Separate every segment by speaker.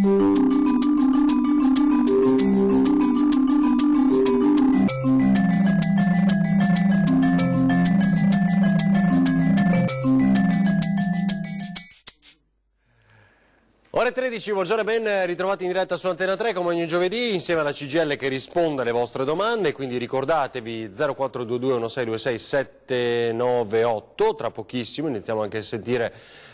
Speaker 1: Ore 13, buongiorno e ben ritrovati in diretta su Antena 3 come ogni giovedì insieme alla CGIL che risponde alle vostre domande, quindi ricordatevi 0422 1626 798, tra pochissimo iniziamo anche a sentire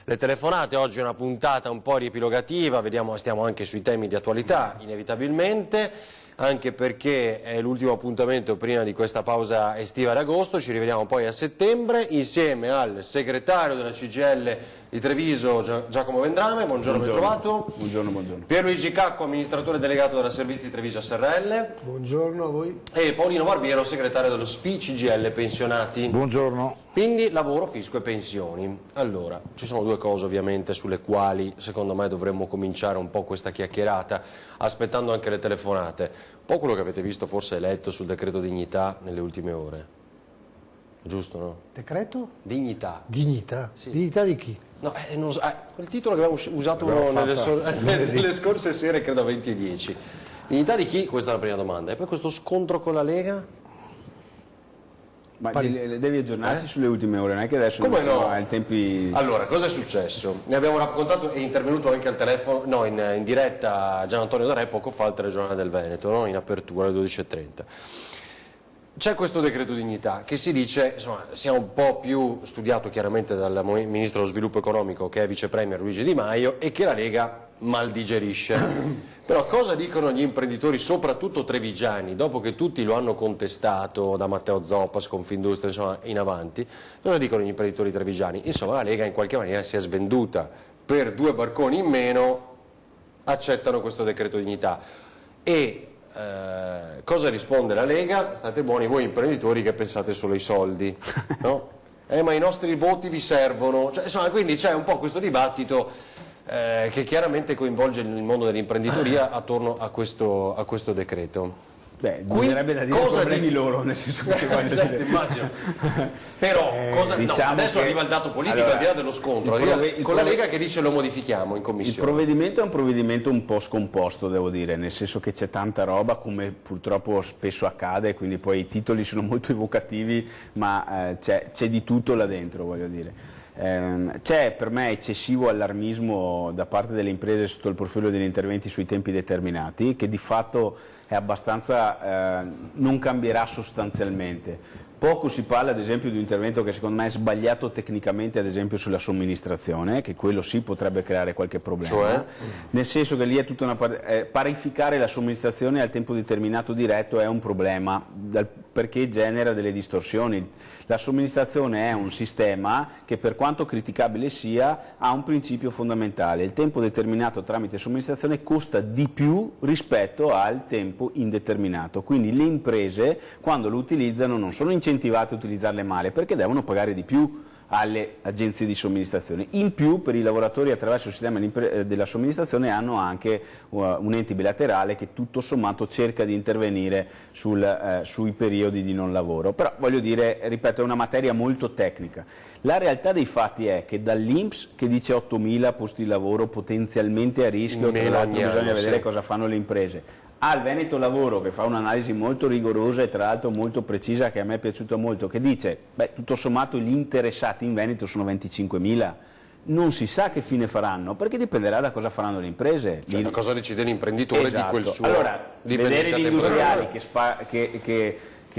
Speaker 1: le telefonate. Oggi è una puntata un po' riepilogativa, vediamo, stiamo anche sui temi di attualità inevitabilmente, anche perché è l'ultimo appuntamento prima di questa pausa estiva d'agosto. Ci rivediamo poi a settembre insieme al segretario della CGIL di Treviso, Giacomo Vendrame. Buongiorno, ben trovato.
Speaker 2: Buongiorno, buongiorno.
Speaker 1: Pierluigi Cacco, amministratore delegato della Servizi Treviso SRL.
Speaker 3: Buongiorno a voi.
Speaker 1: E Paolino Barbiero, segretario dello SPI CGIL Pensionati.
Speaker 2: Buongiorno.
Speaker 1: Quindi lavoro, fisco e pensioni. Allora, ci sono due cose ovviamente sulle quali secondo me dovremmo cominciare un po' questa chiacchierata, aspettando anche le telefonate. Un po' quello che avete visto forse è letto sul decreto dignità nelle ultime ore. Giusto, no?
Speaker 3: Decreto?
Speaker 1: Dignità.
Speaker 3: Dignità?
Speaker 1: Sì.
Speaker 3: Dignità di chi?
Speaker 1: No, non so, quel titolo che abbiamo usato nelle scorse sere, credo a 20 e 10. Dignità di chi? Questa è la prima domanda. E poi questo scontro con la Lega?
Speaker 2: Ma devi aggiornarsi sulle ultime ore, non è che adesso
Speaker 1: come no?
Speaker 2: Ai tempi...
Speaker 1: Allora, cosa è successo? Ne abbiamo raccontato, è intervenuto anche al telefono, no, in diretta Gian Antonio D'Are poco fa al telegiornale del Veneto, no? In apertura alle 12:30. C'è questo decreto dignità che si dice, insomma, sia un po' più studiato chiaramente dal Ministro dello Sviluppo Economico, che è Vice Premier Luigi Di Maio, e che la Lega mal digerisce. Però cosa dicono gli imprenditori, soprattutto trevigiani, dopo che tutti lo hanno contestato, da Matteo Zoppa, Confindustria, insomma, in avanti? Cosa dicono gli imprenditori trevigiani? Insomma, la Lega in qualche maniera si è svenduta, per 2 barconi in meno accettano questo decreto dignità. E cosa risponde la Lega? State buoni voi imprenditori che pensate solo ai soldi, no? Ma i nostri voti vi servono, cioè, insomma, quindi c'è un po' questo dibattito che chiaramente coinvolge il mondo dell'imprenditoria attorno a questo decreto.
Speaker 2: Beh, bisognerebbe da dire problemi loro, nel senso che voglio dire.
Speaker 1: Immagino. Però diciamo adesso arriva il dato politico,
Speaker 2: allora,
Speaker 1: al di là dello scontro, con la Lega che dice lo modifichiamo in commissione.
Speaker 2: Il provvedimento è un provvedimento un po' scomposto, devo dire, nel senso che c'è tanta roba, come purtroppo spesso accade, quindi poi i titoli sono molto evocativi, ma c'è di tutto là dentro, voglio dire. C'è per me eccessivo allarmismo da parte delle imprese sotto il profilo degli interventi sui tempi determinati, che di fatto è abbastanza, non cambierà sostanzialmente. Poco si parla ad esempio di un intervento che secondo me è sbagliato tecnicamente, ad esempio sulla somministrazione, che quello sì potrebbe creare qualche problema,
Speaker 1: cioè?
Speaker 2: Nel senso che lì è tutta una parificare la somministrazione al tempo determinato diretto è un problema, perché genera delle distorsioni. La somministrazione è un sistema che, per quanto criticabile sia, ha un principio fondamentale: il tempo determinato tramite somministrazione costa di più rispetto al tempo indeterminato, quindi le imprese quando lo utilizzano non sono incentivate a utilizzarle male, perché devono pagare di più alle agenzie di somministrazione. In più, per i lavoratori attraverso il sistema della somministrazione hanno anche un ente bilaterale che tutto sommato cerca di intervenire sui periodi di non lavoro. Però voglio dire, ripeto, è una materia molto tecnica. La realtà dei fatti è che dall'INPS, che dice 8.000 posti di lavoro potenzialmente a rischio, tra l'altro bisogna vedere cosa fanno le imprese, al Veneto Lavoro, che fa un'analisi molto rigorosa e tra l'altro molto precisa, che a me è piaciuta molto, che dice, beh, tutto sommato gli interessati in Veneto sono 25.000, non si sa che fine faranno, perché dipenderà da cosa faranno le imprese.
Speaker 1: Cioè, da cosa decide l'imprenditore, esatto, di quel suo
Speaker 2: allora, vedere gli industriali che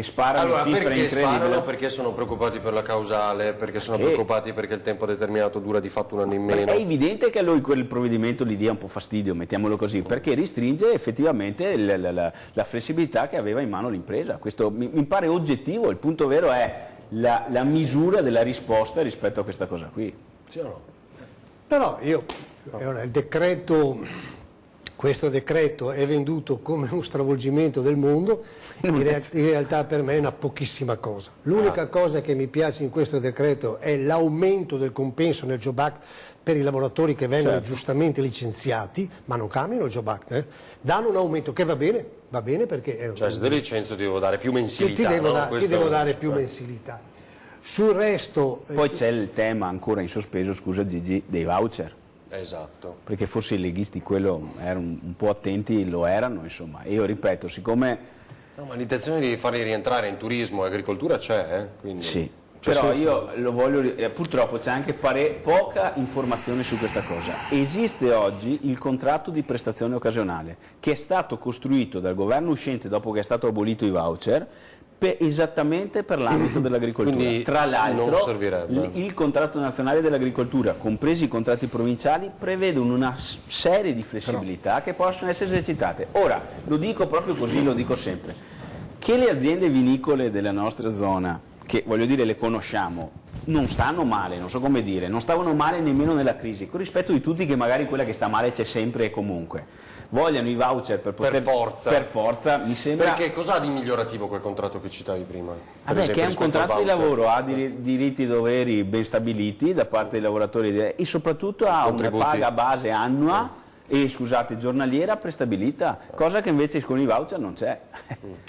Speaker 2: sparano cifre incredibili.
Speaker 1: Perché sparano? Perché sono preoccupati per la causale, perché sono preoccupati perché il tempo determinato dura di fatto un anno in meno.
Speaker 2: È evidente che a lui quel provvedimento gli dia un po' fastidio, mettiamolo così, perché ristringe effettivamente la flessibilità che aveva in mano l'impresa. Questo mi pare oggettivo, il punto vero è la misura della risposta rispetto a questa cosa qui.
Speaker 1: Sì o
Speaker 3: No,
Speaker 1: no?
Speaker 3: no, il decreto... Questo decreto è venduto come un stravolgimento del mondo, in realtà per me è una pochissima cosa. L'unica cosa che mi piace in questo decreto è l'aumento del compenso nel Job Act per i lavoratori che vengono giustamente licenziati, ma non cambiano il Job Act, danno un aumento che va bene perché...
Speaker 1: Cioè se te licenzio ti devo dare più mensilità,
Speaker 3: ti devo dare più mensilità. Sul resto...
Speaker 2: Poi c'è il tema ancora in sospeso, scusa Gigi, dei voucher.
Speaker 1: Esatto.
Speaker 2: Perché forse i leghisti quello erano un po' attenti, lo erano, insomma. E io ripeto, siccome...
Speaker 1: No, ma l'intenzione di farli rientrare in turismo e agricoltura c'è, quindi...
Speaker 2: Sì, però io lo voglio... purtroppo c'è anche poca informazione su questa cosa. Esiste oggi il contratto di prestazione occasionale, che è stato costruito dal governo uscente dopo che è stato abolito i voucher, esattamente per l'ambito dell'agricoltura.
Speaker 1: Quindi
Speaker 2: tra l'altro il contratto nazionale dell'agricoltura, compresi i contratti provinciali, prevedono una serie di flessibilità che possono essere esercitate. Ora, lo dico proprio così, lo dico sempre, che le aziende vinicole della nostra zona, che voglio dire le conosciamo, non stanno male, non so come dire, non stavano male nemmeno nella crisi, con rispetto di tutti che magari quella che sta male c'è sempre e comunque. Vogliono i voucher per poter... Per forza, mi sembra...
Speaker 1: Perché cos'ha di migliorativo quel contratto che citavi prima?
Speaker 2: Che è un contratto di lavoro, ha diritti e doveri ben stabiliti da parte dei lavoratori e soprattutto ha una paga base annua e, scusate, giornaliera prestabilita, cosa che invece con i voucher non c'è.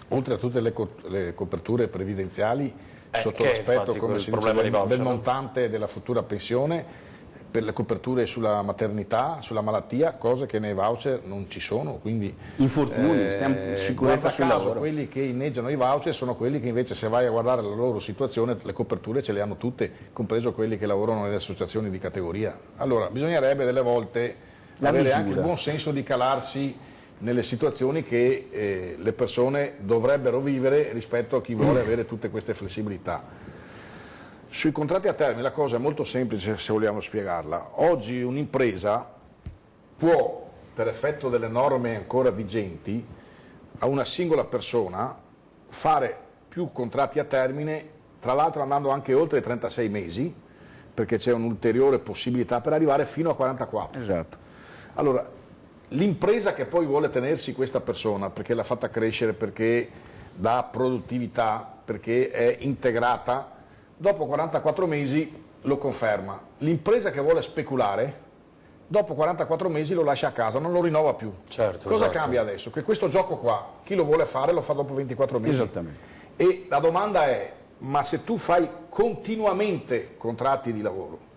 Speaker 4: Oltre a tutte le coperture previdenziali, sotto l'aspetto, come si dice, del montante della futura pensione, per le coperture sulla maternità, sulla malattia, cose che nei voucher non ci sono, quindi
Speaker 2: infortuni, sicurezza sul lavoro.
Speaker 4: Quelli che inneggiano i voucher sono quelli che invece, se vai a guardare la loro situazione, le coperture ce le hanno tutte, compreso quelli che lavorano nelle associazioni di categoria. Allora bisognerebbe delle volte avere anche il buon senso di calarsi nelle situazioni che le persone dovrebbero vivere rispetto a chi vuole avere tutte queste flessibilità. Sui contratti a termine la cosa è molto semplice, se vogliamo spiegarla. Oggi un'impresa può, per effetto delle norme ancora vigenti, a una singola persona fare più contratti a termine, tra l'altro andando anche oltre i 36 mesi, perché c'è un'ulteriore possibilità per arrivare fino a 44.
Speaker 2: Esatto.
Speaker 4: Allora, l'impresa che poi vuole tenersi questa persona, perché l'ha fatta crescere, perché dà produttività, perché è integrata, dopo 44 mesi lo conferma. L'impresa che vuole speculare, dopo 44 mesi lo lascia a casa, non lo rinnova più.
Speaker 1: Certo,
Speaker 4: cosa
Speaker 1: esatto.
Speaker 4: cambia adesso? Che questo gioco qua, chi lo vuole fare lo fa dopo 24 mesi.
Speaker 2: Esattamente.
Speaker 4: E la domanda è, ma se tu fai continuamente contratti di lavoro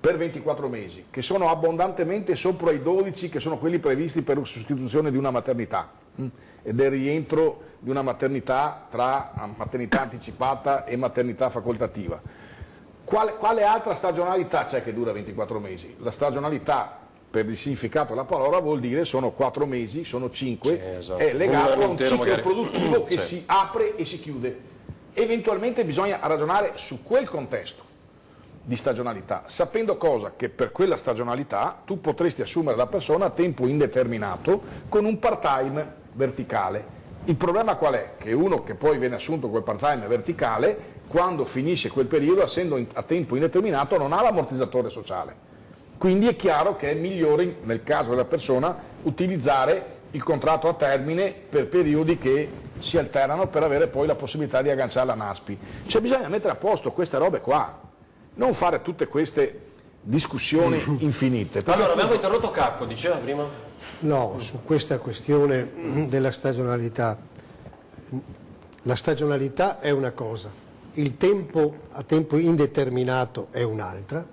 Speaker 4: per 24 mesi, che sono abbondantemente sopra i 12, che sono quelli previsti per sostituzione di una maternità, e del rientro di una maternità tra maternità anticipata e maternità facoltativa. Quale altra stagionalità c'è che dura 24 mesi? La stagionalità, per il significato della parola, vuol dire sono 4 mesi, sono 5,
Speaker 1: sì, esatto.
Speaker 4: È legato a un ciclo produttivo che si apre e si chiude. Eventualmente bisogna ragionare su quel contesto di stagionalità, sapendo cosa? Che per quella stagionalità tu potresti assumere la persona a tempo indeterminato con un part-time verticale. Il problema qual è? Che uno che poi viene assunto quel part-time verticale, quando finisce quel periodo, essendo a tempo indeterminato, non ha l'ammortizzatore sociale. Quindi è chiaro che è migliore, nel caso della persona, utilizzare il contratto a termine per periodi che si alternano per avere poi la possibilità di agganciare la NASPI. Cioè bisogna mettere a posto queste robe qua, non fare tutte queste discussioni infinite.
Speaker 1: Allora, abbiamo interrotto Cacco, diceva prima?
Speaker 3: No, su questa questione della stagionalità, la stagionalità è una cosa, il tempo a tempo indeterminato è un'altra,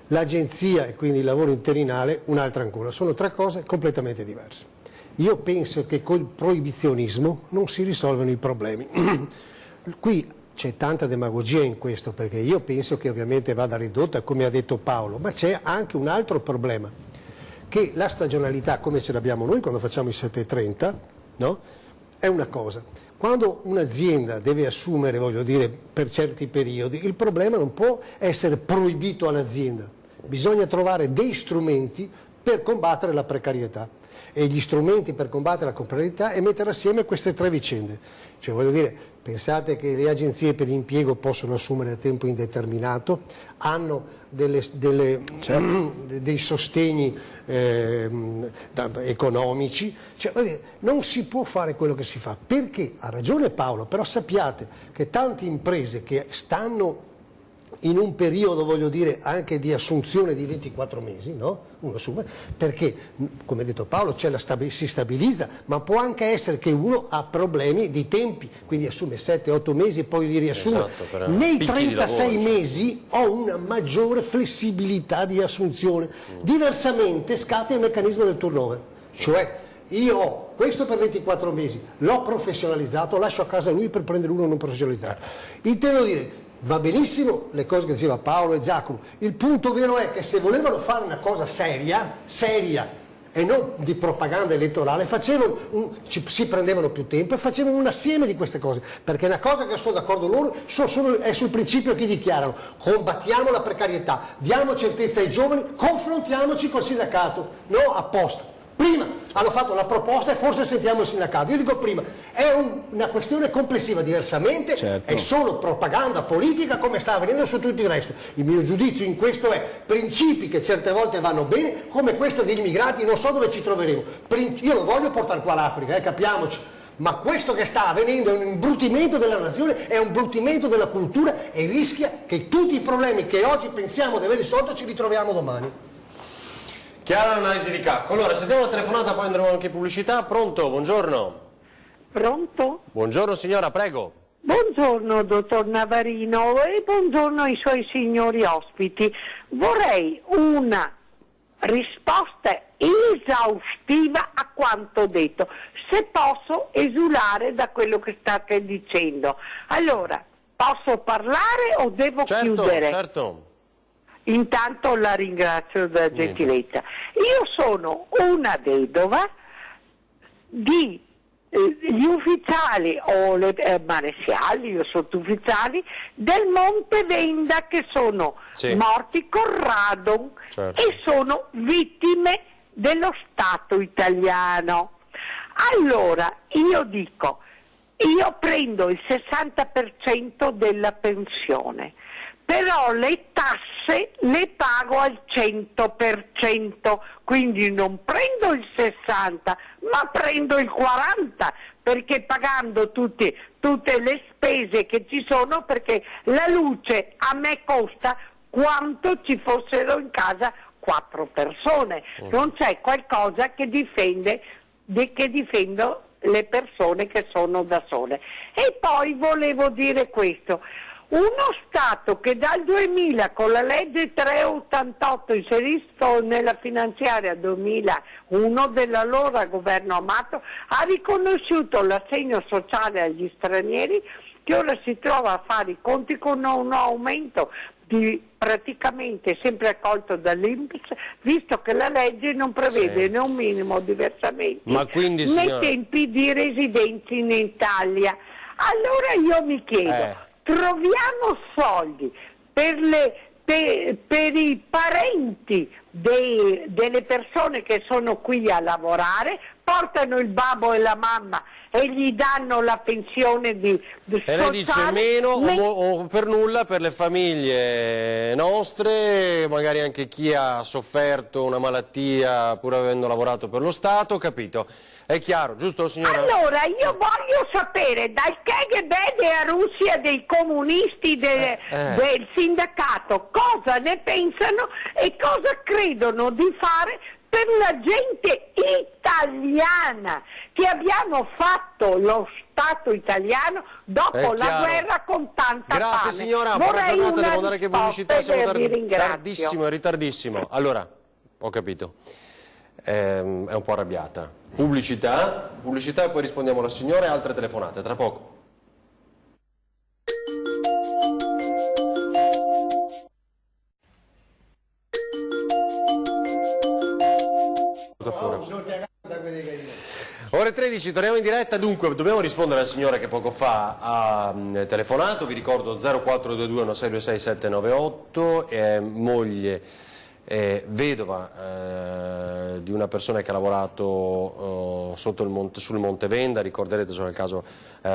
Speaker 3: l'agenzia e quindi il lavoro interinale un'altra ancora, sono tre cose completamente diverse. Io penso che col proibizionismo non si risolvono i problemi. Qui c'è tanta demagogia in questo, perché io penso che ovviamente vada ridotta, come ha detto Paolo, ma c'è anche un altro problema, che la stagionalità, come ce l'abbiamo noi quando facciamo i 730, no? È una cosa. Quando un'azienda deve assumere, voglio dire, per certi periodi, il problema non può essere proibito all'azienda, bisogna trovare dei strumenti per combattere la precarietà. E gli strumenti per combattere la precarietà è mettere assieme queste tre vicende. Cioè, voglio dire, pensate che le agenzie per l'impiego possono assumere a tempo indeterminato, hanno dei sostegni economici, cioè, voglio dire, non si può fare quello che si fa, perché ha ragione Paolo, però sappiate che tante imprese che stanno in un periodo, voglio dire, anche di assunzione di 24 mesi, no? Uno assume, perché, come ha detto Paolo, si stabilizza, ma può anche essere che uno ha problemi di tempi, quindi assume 7-8 mesi e poi li riassume.
Speaker 1: Esatto,
Speaker 3: nei 36 mesi ho una maggiore flessibilità di assunzione, diversamente scatta il meccanismo del turnover, cioè io ho questo per 24 mesi, l'ho professionalizzato, lascio a casa lui per prendere uno non professionalizzato. Intendo dire, va benissimo le cose che diceva Paolo e Giacomo, il punto vero è che se volevano fare una cosa seria e non di propaganda elettorale, si prendevano più tempo e facevano un assieme di queste cose, perché una cosa che sono d'accordo loro è sul principio che dichiarano: combattiamo la precarietà, diamo certezza ai giovani, confrontiamoci col sindacato, no apposta. Prima hanno fatto la proposta e forse sentiamo il sindacato. Io dico prima, è una questione complessiva, diversamente è solo propaganda politica come sta avvenendo su tutto il resto. Il mio giudizio in questo è principi che certe volte vanno bene, come questo degli immigrati, non so dove ci troveremo. Io non voglio portare qua l'Africa, capiamoci. Ma questo che sta avvenendo è un imbrutimento della nazione, è un imbrutimento della cultura e rischia che tutti i problemi che oggi pensiamo di aver risolto ci ritroviamo domani.
Speaker 1: Chiara l'analisi di Cacco. Allora, sentiamo la telefonata, poi andremo anche in pubblicità. Pronto? Buongiorno.
Speaker 5: Pronto?
Speaker 1: Buongiorno signora, prego.
Speaker 5: Buongiorno dottor Navarino e buongiorno ai suoi signori ospiti. Vorrei una risposta esaustiva a quanto detto, se posso esulare da quello che state dicendo. Allora, posso parlare o devo chiudere?
Speaker 1: Certo.
Speaker 5: Intanto la ringrazio della gentilezza. Io sono una vedova di gli ufficiali o le marescialli o sottufficiali del Monte Venda che sono morti con radon e sono vittime dello Stato italiano. Allora io dico, io prendo il 60% della pensione, però le tasse le pago al 100%, quindi non prendo il 60%, ma prendo il 40%, perché pagando tutte le spese che ci sono, perché la luce a me costa quanto ci fossero in casa 4 persone, non c'è qualcosa che difendo le persone che sono da sole. E poi volevo dire questo: uno Stato che dal 2000 con la legge 388 inserito nella finanziaria 2001 dell'allora governo Amato ha riconosciuto l'assegno sociale agli stranieri, che ora si trova a fare i conti con un aumento di praticamente sempre accolto dall'INPS, visto che la legge non prevede né un minimo di versamenti né tempi di residenza in Italia. Allora io mi chiedo, troviamo soldi per i parenti delle persone che sono qui a lavorare, portano il babbo e la mamma e gli danno la pensione di
Speaker 1: sociale. E lei dice meno o per nulla per le famiglie nostre, magari anche chi ha sofferto una malattia pur avendo lavorato per lo Stato, capito? È chiaro, giusto signora?
Speaker 5: Allora io voglio sapere dal KGB della Russia, dei comunisti, del sindacato, cosa ne pensano e cosa credono di fare per la gente italiana, che abbiamo fatto lo Stato italiano dopo la guerra con tanta fame.
Speaker 1: Grazie signora, buona giornata, devo andare anche in pubblicità, siamo tardissimo, è ritardissimo. Allora, ho capito, è un po' arrabbiata. Pubblicità e poi rispondiamo alla signora e altre telefonate, tra poco. Ore 13, torniamo in diretta. Dunque dobbiamo rispondere alla signora che poco fa ha telefonato. Vi ricordo 0422 1626 798, è moglie vedova di una persona che ha lavorato sul Monte Venda. Ricorderete, sono il caso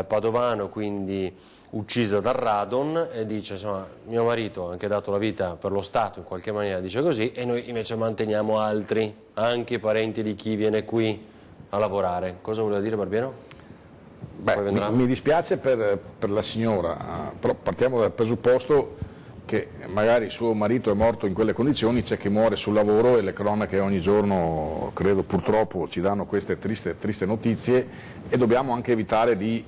Speaker 1: padovano, quindi uccisa dal radon, e dice insomma mio marito ha anche dato la vita per lo Stato, in qualche maniera dice così, e noi invece manteniamo altri, anche parenti di chi viene qui a lavorare. Cosa voleva dire Barbiero?
Speaker 4: Beh, mi dispiace per la signora, però partiamo dal presupposto che magari suo marito è morto in quelle condizioni, c'è chi muore sul lavoro e le cronache ogni giorno, credo purtroppo, ci danno queste triste notizie e dobbiamo anche evitare di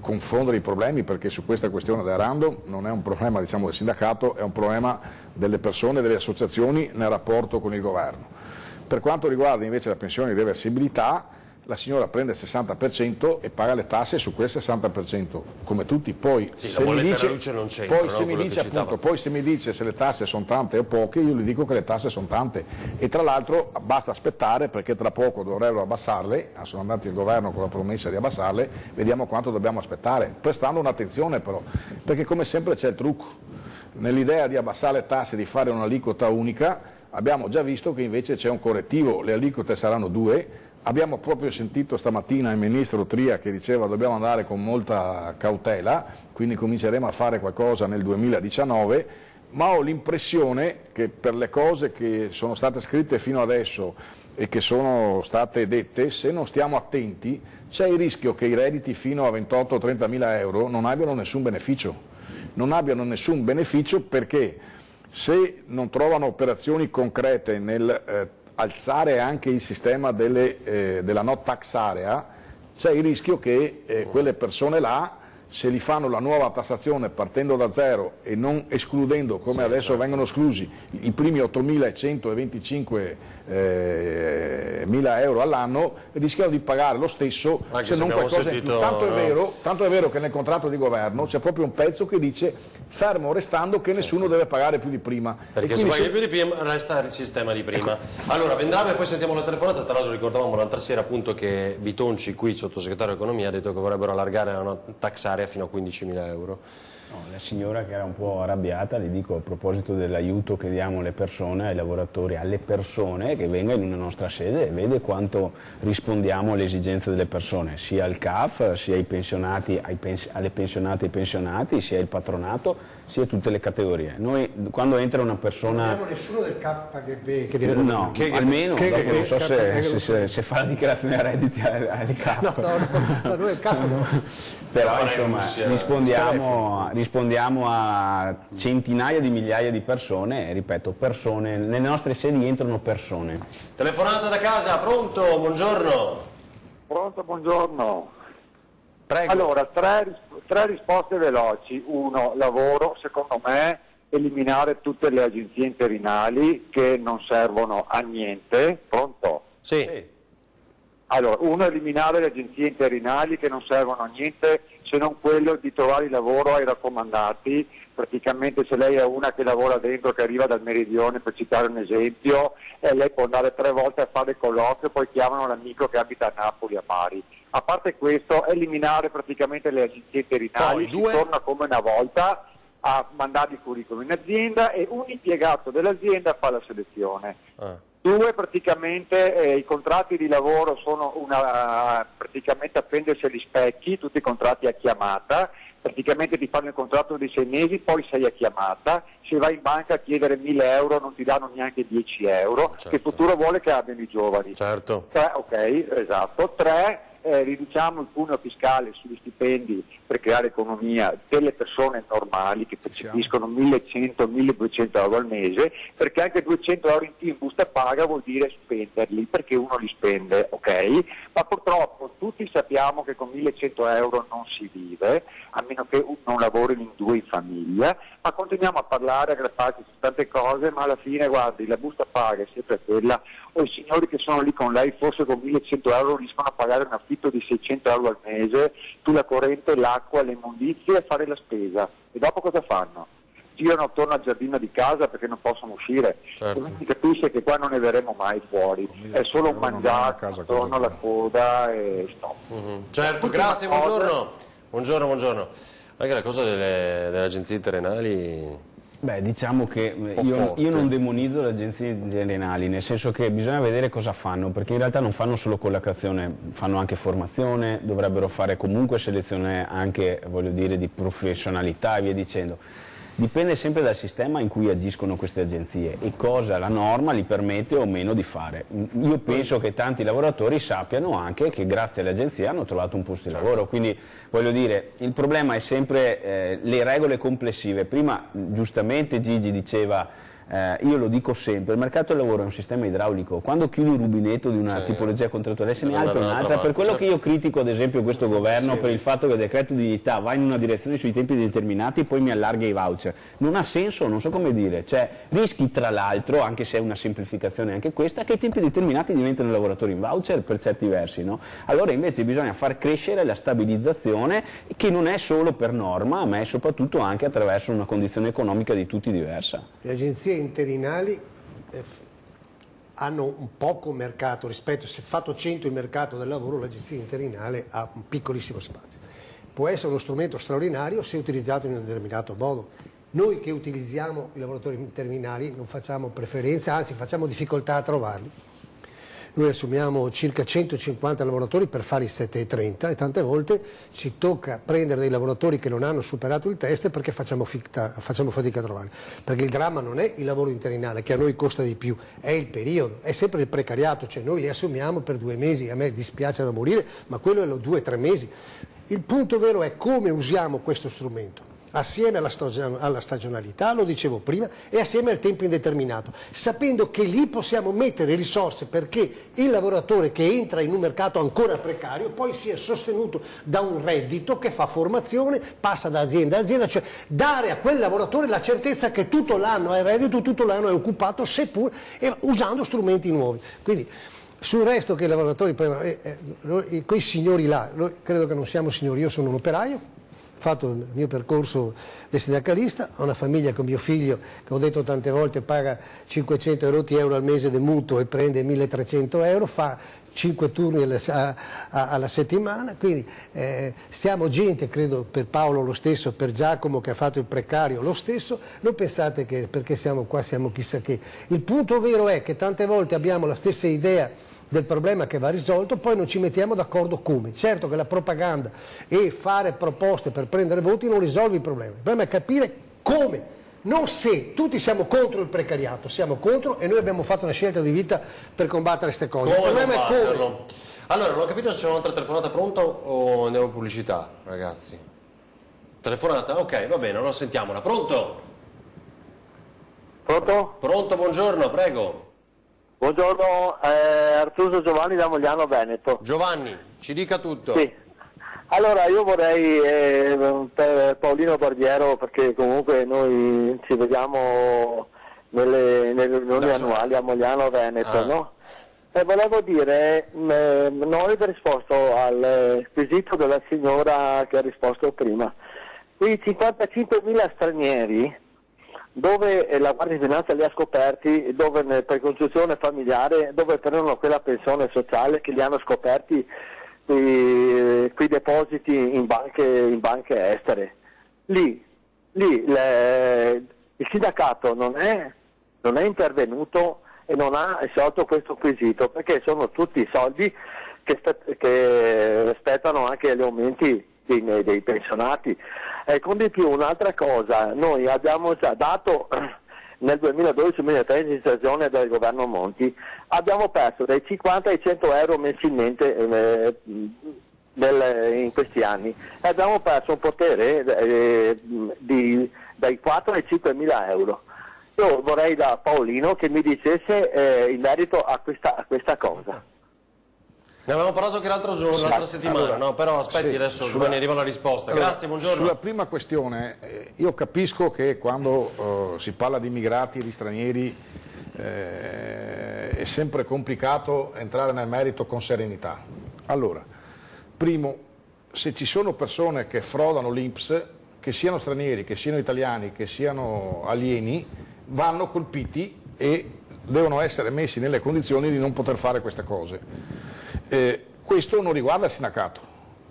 Speaker 4: confondere i problemi, perché su questa questione del random non è un problema, diciamo, del sindacato, è un problema delle persone, delle associazioni nel rapporto con il governo. Per quanto riguarda invece la pensione di reversibilità, la signora prende il 60% e paga le tasse su quel 60%, come tutti. Poi
Speaker 1: sì,
Speaker 4: se
Speaker 1: la
Speaker 4: mi
Speaker 1: bolletta
Speaker 4: dice,
Speaker 1: della luce non c'entra,
Speaker 4: poi, se mi dice se le tasse sono tante o poche, io gli dico che le tasse sono tante e tra l'altro basta aspettare, perché tra poco dovrebbero abbassarle, sono andati al governo con la promessa di abbassarle, vediamo quanto dobbiamo aspettare, prestando un'attenzione però, perché come sempre c'è il trucco, nell'idea di abbassare le tasse, di fare un'aliquota unica, abbiamo già visto che invece c'è un correttivo, le aliquote saranno 2. Abbiamo proprio sentito stamattina il ministro Tria che diceva che dobbiamo andare con molta cautela, quindi cominceremo a fare qualcosa nel 2019, ma ho l'impressione che per le cose che sono state scritte fino adesso e che sono state dette, se non stiamo attenti, c'è il rischio che i redditi fino a 28-30 mila euro non abbiano nessun beneficio. Non abbiano nessun beneficio perché se non trovano operazioni concrete nel alzare anche il sistema della no tax area, c'è il rischio che quelle persone là, se li fanno la nuova tassazione partendo da zero e non escludendo, come adesso vengono esclusi, i primi 8.125 mila euro all'anno, rischiano di pagare lo stesso, se non qualcosa in più. Tanto è vero che nel contratto di governo c'è proprio un pezzo che dice fermo restando che nessuno deve pagare più di prima.
Speaker 1: Perché se paghi più di prima resta il sistema di prima. Allora Vendrame, poi sentiamo la telefonata. Tra l'altro ricordavamo l'altra sera appunto che Bitonci, qui sottosegretario dell'economia, ha detto che vorrebbero allargare la tax area fino a 15.000 euro.
Speaker 2: No, la signora che era un po' arrabbiata, le dico a proposito dell'aiuto che diamo alle persone, ai lavoratori, alle persone, che venga in una nostra sede e vede quanto rispondiamo alle esigenze delle persone, sia al CAF, sia ai pensionati, alle pensionate e ai pensionati, sia il patronato, sia tutte le categorie. Noi quando entra una persona...
Speaker 3: Non abbiamo nessuno del CAP che viene da
Speaker 2: no, almeno dopo non so se fa la dichiarazione a redditi alle CAF.
Speaker 3: No, noi il CAF no.
Speaker 2: Però insomma rispondiamo a centinaia di migliaia di persone, ripeto, persone, nelle nostre sedi entrano persone.
Speaker 1: Telefonata da casa, pronto? Buongiorno.
Speaker 6: Pronto, buongiorno.
Speaker 1: Prego.
Speaker 6: Allora, tre risposte veloci. Uno, lavoro, secondo me, eliminare tutte le agenzie interinali che non servono a niente. Pronto?
Speaker 1: Sì.
Speaker 6: Allora, uno, eliminare le agenzie interinali che non servono a niente se non quello di trovare il lavoro ai raccomandati. Praticamente se lei è una che lavora dentro, che arriva dal meridione, per citare un esempio, lei può andare 3 volte a fare il colloquio, poi chiamano l'amico che abita a Napoli, a Bari. A parte questo, eliminare praticamente le agenzie interinali, si torna come una volta a mandare il curriculum in azienda e un impiegato dell'azienda fa la selezione. 2, praticamente i contratti di lavoro sono praticamente appendersi agli specchi, tutti i contratti a chiamata, praticamente ti fanno il contratto di 6 mesi, poi sei a chiamata, se vai in banca a chiedere 1.000 euro non ti danno neanche 10 euro, certo. Che futuro vuole che abbiano i giovani?
Speaker 1: Certo.
Speaker 6: 3, ok, esatto. 3, riduciamo il cuneo fiscale sugli stipendi per creare economia delle persone normali che percepiscono 1.100-1.200 euro al mese, perché anche 200 euro in più in busta paga vuol dire spenderli, perché uno li spende, ok? Ma purtroppo tutti sappiamo che con 1.100 euro non si vive, a meno che non lavorino in 2 in famiglia, ma continuiamo a parlare, a grapparci su tante cose, ma alla fine, guardi, la busta paga è sempre quella, o i signori che sono lì con lei forse con 1.100 euro riescono a pagare un affitto di 600 euro al mese, più la corrente, l'acqua, le immondizie e fare la spesa. E dopo cosa fanno? Girano attorno al giardino di casa perché non possono uscire.
Speaker 1: Certo.
Speaker 6: Quindi si capisce che qua non ne verremo mai fuori, è solo un mangiare attorno alla coda e stop.
Speaker 1: Certo, grazie, buongiorno. Buongiorno. Anche la cosa delle agenzie interinali...
Speaker 2: Beh, diciamo che io non demonizzo le agenzie interinali, nel senso che bisogna vedere cosa fanno, perché in realtà non fanno solo collocazione, fanno anche formazione, dovrebbero fare comunque selezione anche, voglio dire, di professionalità e via dicendo. Dipende sempre dal sistema in cui agiscono queste agenzie e cosa la norma gli permette o meno di fare. Io penso che tanti lavoratori sappiano anche che grazie alle agenzie hanno trovato un posto di lavoro, quindi voglio dire, il problema è sempre le regole complessive. Prima giustamente Gigi diceva, io lo dico sempre, il mercato del lavoro è un sistema idraulico, quando chiudi un rubinetto di una tipologia contrattuale se ne apre un'altra, per quello che io critico ad esempio questo governo per il fatto che il decreto di dignità va in una direzione sui tempi determinati e poi mi allarga i voucher, non ha senso, non so come dire, cioè rischi tra l'altro, anche se è una semplificazione anche questa, che i tempi determinati diventano lavoratori in voucher per certi versi, no? Allora invece bisogna far crescere la stabilizzazione che non è solo per norma ma è soprattutto anche attraverso una condizione economica di tutti diversa.
Speaker 3: Le agenzie interinali hanno un poco mercato rispetto, se fatto 100 il mercato del lavoro, l'agenzia interinale ha un piccolissimo spazio. Può essere uno strumento straordinario se utilizzato in un determinato modo. Noi che utilizziamo i lavoratori interinali non facciamo preferenza, anzi facciamo difficoltà a trovarli. Noi assumiamo circa 150 lavoratori per fare i 7,30 e tante volte ci tocca prendere dei lavoratori che non hanno superato il test perché facciamo fatica a trovarli. Perché il dramma non è il lavoro interinale, che a noi costa di più, è il periodo, è sempre il precariato, cioè noi li assumiamo per 2 mesi, a me dispiace da morire, ma quello è 2 o 3 mesi. Il punto vero è come usiamo questo strumento. Assieme alla stagionalità, lo dicevo prima, e assieme al tempo indeterminato, sapendo che lì possiamo mettere risorse perché il lavoratore che entra in un mercato ancora precario poi sia sostenuto da un reddito che fa formazione, passa da azienda a azienda, cioè dare a quel lavoratore la certezza che tutto l'anno è reddito, tutto l'anno è occupato, seppur usando strumenti nuovi. Quindi, sul resto che i lavoratori, quei signori là, credo che non siamo signori, io sono un operaio, ho fatto il mio percorso da sindacalista, ho una famiglia con mio figlio che ho detto tante volte paga 500 euro al mese di mutuo e prende 1300 euro, fa 5 turni alla settimana, quindi siamo gente, credo per Paolo lo stesso, per Giacomo che ha fatto il precario lo stesso, non pensate che perché siamo qua siamo chissà che. Il punto vero è che tante volte abbiamo la stessa idea del problema che va risolto, poi non ci mettiamo d'accordo come. Certo che la propaganda e fare proposte per prendere voti non risolve il problema è capire come, non se. Tutti siamo contro il precariato, siamo contro e noi abbiamo fatto una scelta di vita per combattere queste cose. Il problema è come.
Speaker 1: Allora, non ho capito se c'è un'altra telefonata pronta o andiamo in pubblicità, ragazzi. Telefonata? Ok, va bene, allora sentiamola. Pronto?
Speaker 6: Pronto?
Speaker 1: Pronto, buongiorno, prego.
Speaker 6: Buongiorno, Artuso Giovanni da Mogliano Veneto.
Speaker 1: Giovanni, ci dica tutto.
Speaker 6: Sì. Allora io vorrei per Paolino Barbiero, perché comunque noi ci vediamo nelle riunioni annuali a Mogliano Veneto, no? E volevo dire, non avete risposto al quesito della signora che ha risposto prima. I 55.000 stranieri dove la Guardia di Finanza li ha scoperti, dove per congiunzione familiare, dove prendono quella pensione sociale che li hanno scoperti quei depositi in banche estere. Lì il sindacato non è intervenuto e non ha sciolto questo quesito, perché sono tutti soldi che aspettano anche gli aumenti dei pensionati. E con di più un'altra cosa, noi abbiamo già dato nel 2012-2013 in stagione del governo Monti, abbiamo perso dai 50 ai 100 euro mensilmente in questi anni e abbiamo perso un potere dai 4 ai 5 mila euro. Io vorrei da Paolino che mi dicesse in merito a questa cosa.
Speaker 1: Ne avevamo parlato anche l'altro giorno, l'altra settimana, allora, no? Però aspetti, adesso Giovanni arriva la risposta. Grazie, buongiorno.
Speaker 4: Sulla prima questione, io capisco che quando si parla di immigrati, di stranieri, è sempre complicato entrare nel merito con serenità. Allora, primo, se ci sono persone che frodano l'INPS, che siano stranieri, che siano italiani, che siano alieni, vanno colpiti e devono essere messi nelle condizioni di non poter fare queste cose. Questo non riguarda il sindacato,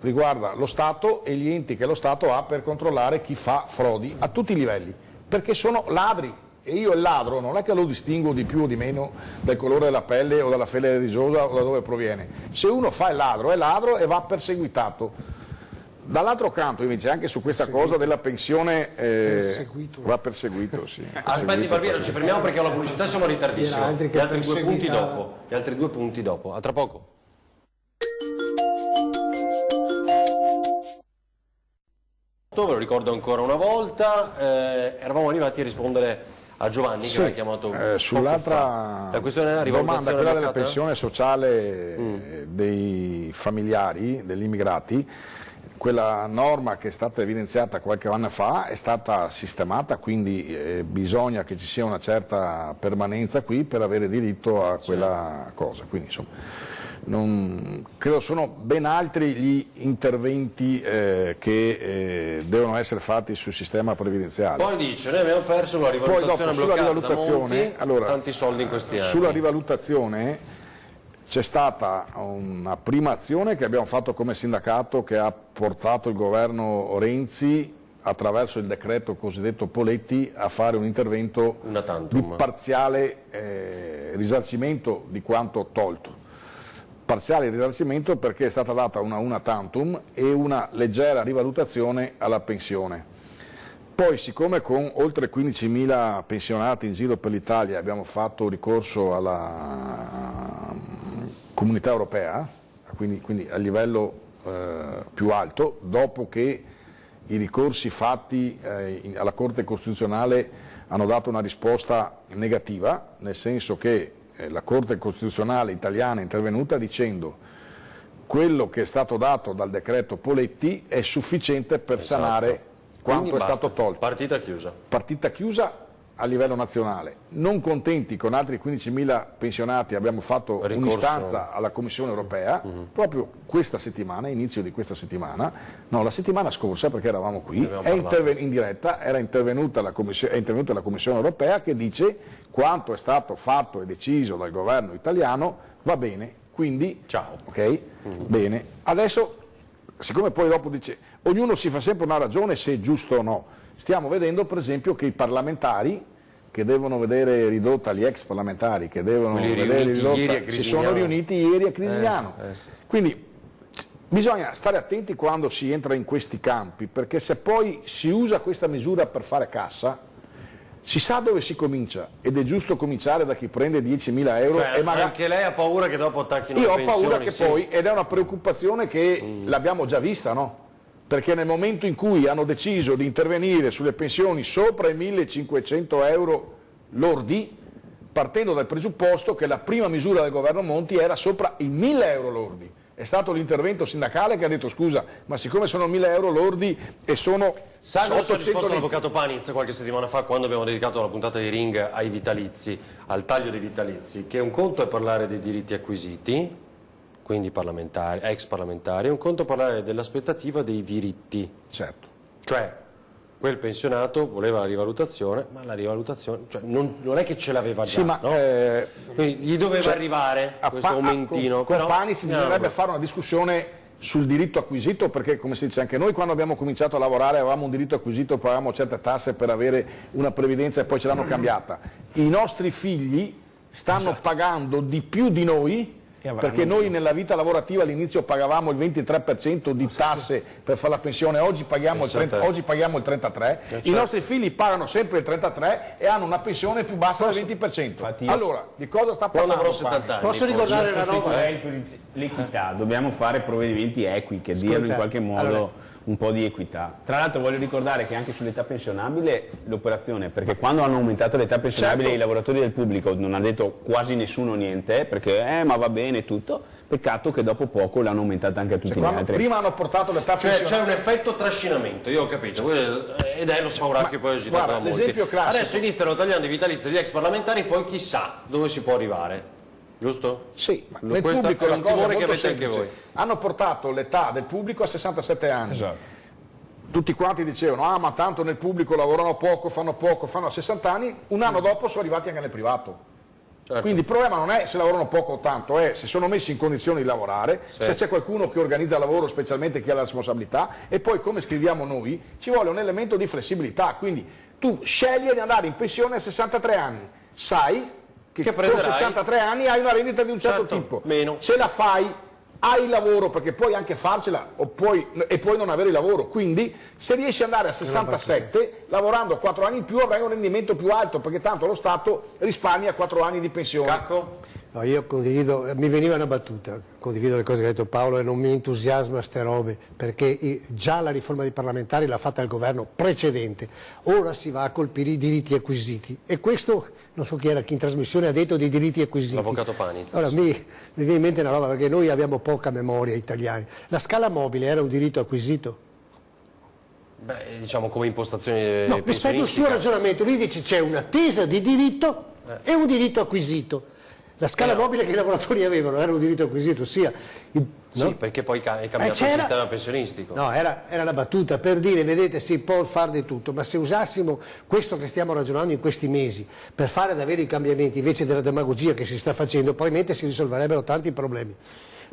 Speaker 4: riguarda lo Stato e gli enti che lo Stato ha per controllare chi fa frodi a tutti i livelli, perché sono ladri e io il ladro non è che lo distingo di più o di meno dal colore della pelle o dalla fede religiosa o da dove proviene. Se uno fa il ladro è ladro e va perseguitato. Dall'altro canto invece anche su questa cosa della pensione va perseguito, sì.
Speaker 1: Aspetti Barbiero, ci fermiamo perché alla pubblicità siamo in ritardissimo. Gli altri due punti dopo. A tra poco. Ve lo ricordo ancora una volta, eravamo arrivati a rispondere a Giovanni che aveva chiamato
Speaker 4: sull'altra domanda, quella della pensione sociale dei familiari degli immigrati. Quella norma che è stata evidenziata qualche anno fa è stata sistemata, quindi bisogna che ci sia una certa permanenza qui per avere diritto a quella cosa. Quindi, insomma, credo sono ben altri gli interventi che devono essere fatti sul sistema previdenziale.
Speaker 1: Poi dice, noi abbiamo perso la rivalutazione bloccata da Monti, tanti soldi in questi anni.
Speaker 4: Sulla rivalutazione c'è stata una prima azione che abbiamo fatto come sindacato, che ha portato il governo Renzi attraverso il decreto cosiddetto Poletti a fare un intervento di parziale risarcimento di quanto tolto. Parziale risarcimento perché è stata data una tantum e una leggera rivalutazione alla pensione. Poi, siccome con oltre 15.000 pensionati in giro per l'Italia abbiamo fatto ricorso alla Comunità Europea, quindi a livello più alto, dopo che i ricorsi fatti alla Corte Costituzionale hanno dato una risposta negativa, nel senso che la Corte Costituzionale italiana è intervenuta dicendo quello che è stato dato dal decreto Poletti è sufficiente per sanare quanto è stato tolto.
Speaker 1: Partita chiusa.
Speaker 4: Partita chiusa a livello nazionale. Non contenti con altri 15.000 pensionati abbiamo fatto un'istanza alla Commissione Europea proprio questa settimana, inizio di questa settimana, no, la settimana scorsa perché eravamo qui, in diretta, è intervenuta la Commissione Europea che dice quanto è stato fatto e deciso dal governo italiano va bene, quindi ciao, ok? Bene. Adesso, siccome poi dopo dice ognuno si fa sempre una ragione se è giusto o no, stiamo vedendo per esempio che i parlamentari che devono vedere ridotta, gli ex parlamentari che devono vedere ridotta, si sono riuniti ieri a Crisignano. Quindi bisogna stare attenti quando si entra in questi campi, perché se poi si usa questa misura per fare cassa, si sa dove si comincia ed è giusto cominciare da chi prende 10.000 euro.
Speaker 1: Cioè, e magari anche lei ha paura che dopo attacchino le pensioni?
Speaker 4: Io ho paura che poi, ed è una preoccupazione che l'abbiamo già vista, no? Perché nel momento in cui hanno deciso di intervenire sulle pensioni sopra i 1.500 euro lordi, partendo dal presupposto che la prima misura del governo Monti era sopra i 1.000 euro lordi. È stato l'intervento sindacale che ha detto scusa, ma siccome sono 1.000 euro lordi e sono...
Speaker 1: Sa cosa ha risposto l'avvocato Paniz qualche settimana fa quando abbiamo dedicato la puntata di Ring ai vitalizi, al taglio dei vitalizi, che un conto è parlare dei diritti acquisiti, quindi parlamentari, ex parlamentari, un conto è parlare dell'aspettativa dei diritti.
Speaker 4: Certo.
Speaker 1: Cioè, quel pensionato voleva la rivalutazione, ma la rivalutazione cioè, non è che ce l'aveva già,
Speaker 4: sì, ma,
Speaker 1: no? Quindi gli doveva arrivare questo aumentino.
Speaker 4: Con Paniz bisognerebbe fare una discussione sul diritto acquisito, perché come si dice anche noi quando abbiamo cominciato a lavorare avevamo un diritto acquisito, pagavamo certe tasse per avere una previdenza e poi ce l'hanno cambiata. I nostri figli stanno pagando di più di noi, perché noi nella vita lavorativa all'inizio pagavamo il 23% di tasse per fare la pensione, oggi paghiamo il 33%, i nostri figli pagano sempre il 33% e hanno una pensione più bassa del 20%. Allora, di cosa sta parlando?
Speaker 3: Posso ricordare una roba?
Speaker 2: L'equità, dobbiamo fare provvedimenti equi che diano in qualche modo un po' di equità. Tra l'altro voglio ricordare che anche sull'età pensionabile l'operazione, perché quando hanno aumentato l'età pensionabile i lavoratori del pubblico non ha detto quasi nessuno niente, perché ma va bene tutto, peccato che dopo poco l'hanno aumentata anche a tutti gli altri.
Speaker 4: Prima hanno portato l'età pensionabile.
Speaker 1: C'è un effetto trascinamento, io ho capito, ed è lo spauracchio che poi è agitato da molti. Adesso iniziano tagliando i vitalizi degli ex parlamentari, poi chissà dove si può arrivare. Giusto?
Speaker 4: Sì, ma nel pubblico è un timore che avete anche voi. Hanno portato l'età del pubblico a 67 anni.
Speaker 2: Esatto.
Speaker 4: Tutti quanti dicevano, ma tanto nel pubblico lavorano poco, fanno a 60 anni, un anno dopo sono arrivati anche nel privato. Certo. Quindi il problema non è se lavorano poco o tanto, è se sono messi in condizioni di lavorare, se c'è qualcuno che organizza il lavoro, specialmente chi ha la responsabilità, e poi come scriviamo noi, ci vuole un elemento di flessibilità, quindi tu scegli di andare in pensione a 63 anni, sai che con 63 anni hai una rendita di un certo tipo,
Speaker 1: meno.
Speaker 4: se la fai hai il lavoro, perché puoi anche farcela e poi non avere il lavoro, quindi se riesci ad andare a 67 lavorando 4 anni in più avrai un rendimento più alto, perché tanto lo Stato risparmia 4 anni di pensione.
Speaker 1: Cacco?
Speaker 3: No, io condivido, mi veniva una battuta, condivido le cose che ha detto Paolo e non mi entusiasma ste robe, perché già la riforma dei parlamentari l'ha fatta il governo precedente, ora si va a colpire i diritti acquisiti e questo, non so chi era, chi in trasmissione ha detto dei diritti acquisiti.
Speaker 1: L'avvocato Panizzi.
Speaker 3: Allora, mi viene in mente una roba, perché noi abbiamo poca memoria italiani, la scala mobile era un diritto acquisito?
Speaker 1: Beh, diciamo come impostazione
Speaker 3: No, rispetto al suo ragionamento, lui dice c'è un'attesa di diritto e un diritto acquisito. La scala mobile che i lavoratori avevano era un diritto acquisito, sia...
Speaker 1: Sì, perché poi è cambiato il sistema pensionistico.
Speaker 3: No, era una battuta per dire, vedete, si può fare di tutto, ma se usassimo questo che stiamo ragionando in questi mesi per fare davvero i cambiamenti, invece della demagogia che si sta facendo, probabilmente si risolverebbero tanti problemi.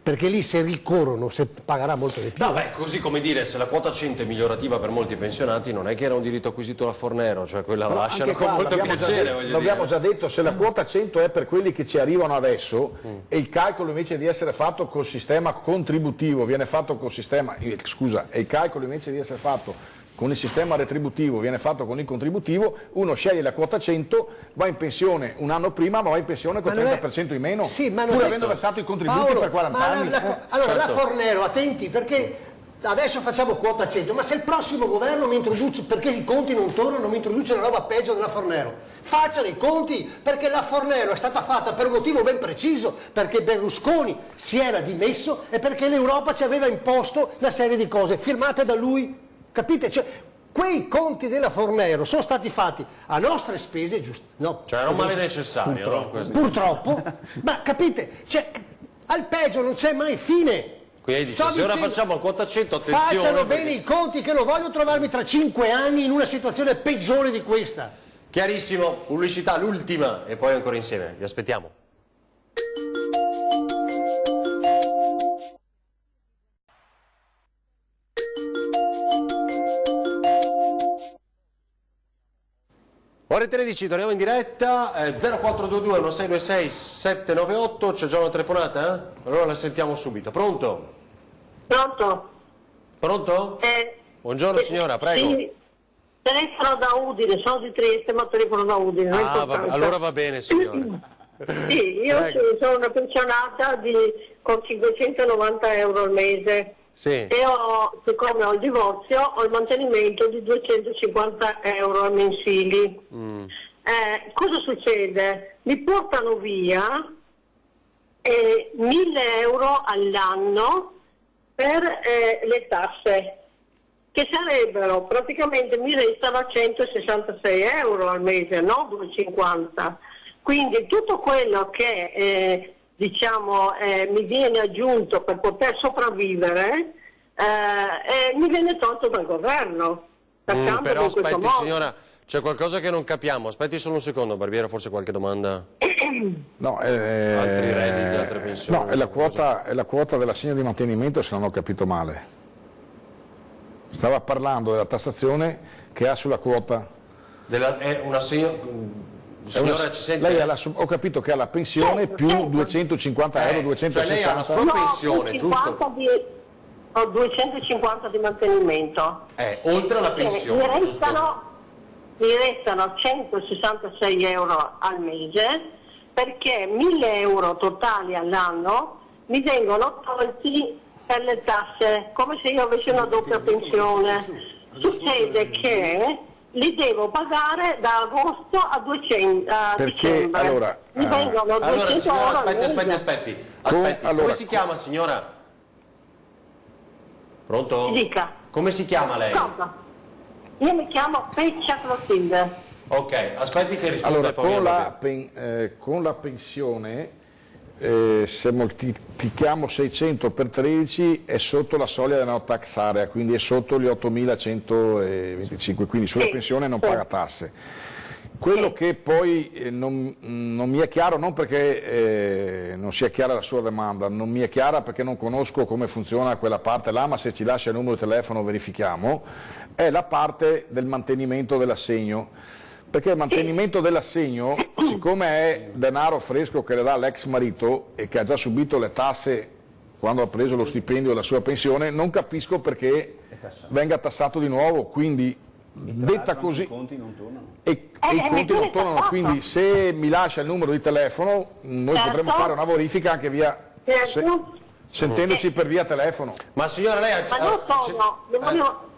Speaker 3: Perché lì se ricorrono, se pagherà molto di più.
Speaker 1: No, beh, così come dire, se la quota 100 è migliorativa per molti pensionati, non è che era un diritto acquisito da Fornero, cioè quella la lasciano con molto piacere, voglio dire.
Speaker 4: L'abbiamo già detto, se la quota 100 è per quelli che ci arrivano adesso e il calcolo invece di essere fatto col sistema contributivo, viene fatto col sistema, scusa, e il calcolo invece di essere fatto con il sistema retributivo, viene fatto con il contributivo, uno sceglie la quota 100, va in pensione un anno prima, ma va in pensione con 30% in meno,
Speaker 3: sì, ma
Speaker 4: pur avendo versato i contributi per 40 anni.
Speaker 3: Allora, la Fornero, attenti, perché adesso facciamo quota 100, ma se il prossimo governo mi introduce, perché i conti non tornano, mi introduce una roba peggio della Fornero, facciano i conti, perché la Fornero è stata fatta per un motivo ben preciso, perché Berlusconi si era dimesso e perché l'Europa ci aveva imposto una serie di cose firmate da lui. Capite? Cioè, quei conti della Fornero sono stati fatti a nostre spese, giusto? No,
Speaker 1: cioè era un male necessario,
Speaker 3: purtroppo, ma capite? Cioè, al peggio non c'è mai fine.
Speaker 1: Quindi dice, se ora facciamo quota 100, attenzione.
Speaker 3: Facciano bene i conti, che non voglio trovarmi tra 5 anni in una situazione peggiore di questa.
Speaker 1: Chiarissimo, pubblicità, l'ultima, e poi ancora insieme, vi aspettiamo. Ore 13, torniamo in diretta, 0422 1626 798, c'è già una telefonata? Allora la sentiamo subito. Pronto?
Speaker 7: Pronto?
Speaker 1: Pronto? Buongiorno signora, prego.
Speaker 7: Sì, telefono da Udine, sono di Trieste ma telefono da Udine.
Speaker 1: Allora va bene signora.
Speaker 7: Sì, io sono una pensionata con 590 euro al mese.
Speaker 1: Sì.
Speaker 7: E siccome ho il divorzio, ho il mantenimento di 250 euro mensili. Cosa succede? Mi portano via 1.000 euro all'anno per le tasse, che sarebbero praticamente, mi restano 166 euro al mese, non 250. Quindi tutto quello che mi viene aggiunto per poter sopravvivere mi viene tolto dal governo.
Speaker 1: Però aspetti signora, c'è qualcosa che non capiamo, aspetti solo un secondo, Barbiero, forse qualche domanda?
Speaker 4: No,
Speaker 1: altri redditi, altre pensioni?
Speaker 4: No, è la quota dell'assegno di mantenimento, se non ho capito male. Stava parlando della tassazione che ha sulla quota.
Speaker 1: È un assegno... Signora, ci sente?
Speaker 4: Lei ho capito che ha la pensione più 250 euro, 260.
Speaker 1: Cioè lei ha la sua pensione, giusto?
Speaker 7: Ho 250 di mantenimento.
Speaker 1: Oltre alla pensione,
Speaker 7: mi restano 166 euro al mese, perché 1.000 euro totali all'anno mi vengono tolti per le tasse, come se io avessi una doppia pensione. Succede che li devo pagare da agosto a dicembre.
Speaker 4: Allora,
Speaker 7: mi vengono 200
Speaker 1: signora,
Speaker 7: euro
Speaker 1: aspetti. Come si chiama signora? Pronto?
Speaker 7: Dica.
Speaker 1: Come si chiama lei?
Speaker 7: Cosa? Io mi chiamo Peccia Clotilde.
Speaker 1: Ok, aspetti che risponda.
Speaker 4: Allora, con la pensione, se moltiplichiamo 600 per 13 è sotto la soglia della no tax area, quindi è sotto gli 8.125, quindi sulla pensione non paga tasse. Quello che poi non mi è chiaro, non perché non sia chiara la sua domanda, non mi è chiara perché non conosco come funziona quella parte là, ma se ci lascia il numero di telefono verifichiamo, è la parte del mantenimento dell'assegno. Perché il mantenimento dell'assegno, siccome è denaro fresco che le dà l'ex marito e che ha già subito le tasse quando ha preso lo stipendio e la sua pensione, non capisco perché venga tassato di nuovo, quindi detta così
Speaker 2: i conti non tornano.
Speaker 4: e i conti non tornano, quindi se mi lascia il numero di telefono noi potremo fare una verifica anche via sentendoci per via telefono.
Speaker 1: Ma signora, lei
Speaker 7: Ma non solo,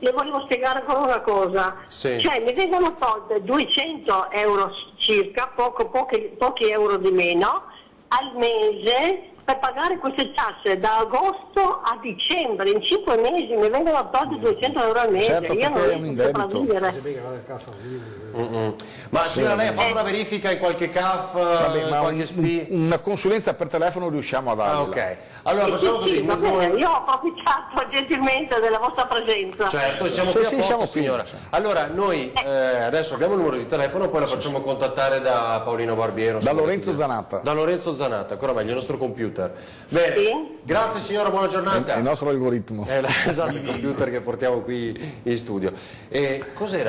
Speaker 7: le volevo spiegare ancora una cosa.
Speaker 1: Sì.
Speaker 7: Cioè mi vengono tolte 200 euro circa, pochi euro di meno, al mese per pagare queste tasse da agosto a dicembre. In 5 mesi mi vengono tolte 200 euro al mese.
Speaker 4: Certo,
Speaker 7: io non riesco a sopravvivere.
Speaker 1: Ma signora, lei ha fatto una verifica in qualche CAF, qualche SPI?
Speaker 4: Una consulenza per telefono riusciamo a darla.
Speaker 1: Ok, allora facciamo così.
Speaker 7: Va bene, io ho approfittato gentilmente della vostra presenza.
Speaker 1: Certo, siamo qui a posto, signora. Allora, noi adesso abbiamo il numero di telefono, poi la facciamo contattare da Paolino Barbiero.
Speaker 4: Da Lorenzo Zanatta.
Speaker 1: Da Lorenzo Zanatta, ancora meglio, il nostro computer. Bene,
Speaker 7: Sì.
Speaker 1: grazie signora, buona giornata.
Speaker 4: È il nostro algoritmo.
Speaker 1: Esatto, il computer che portiamo qui in studio. E cos'è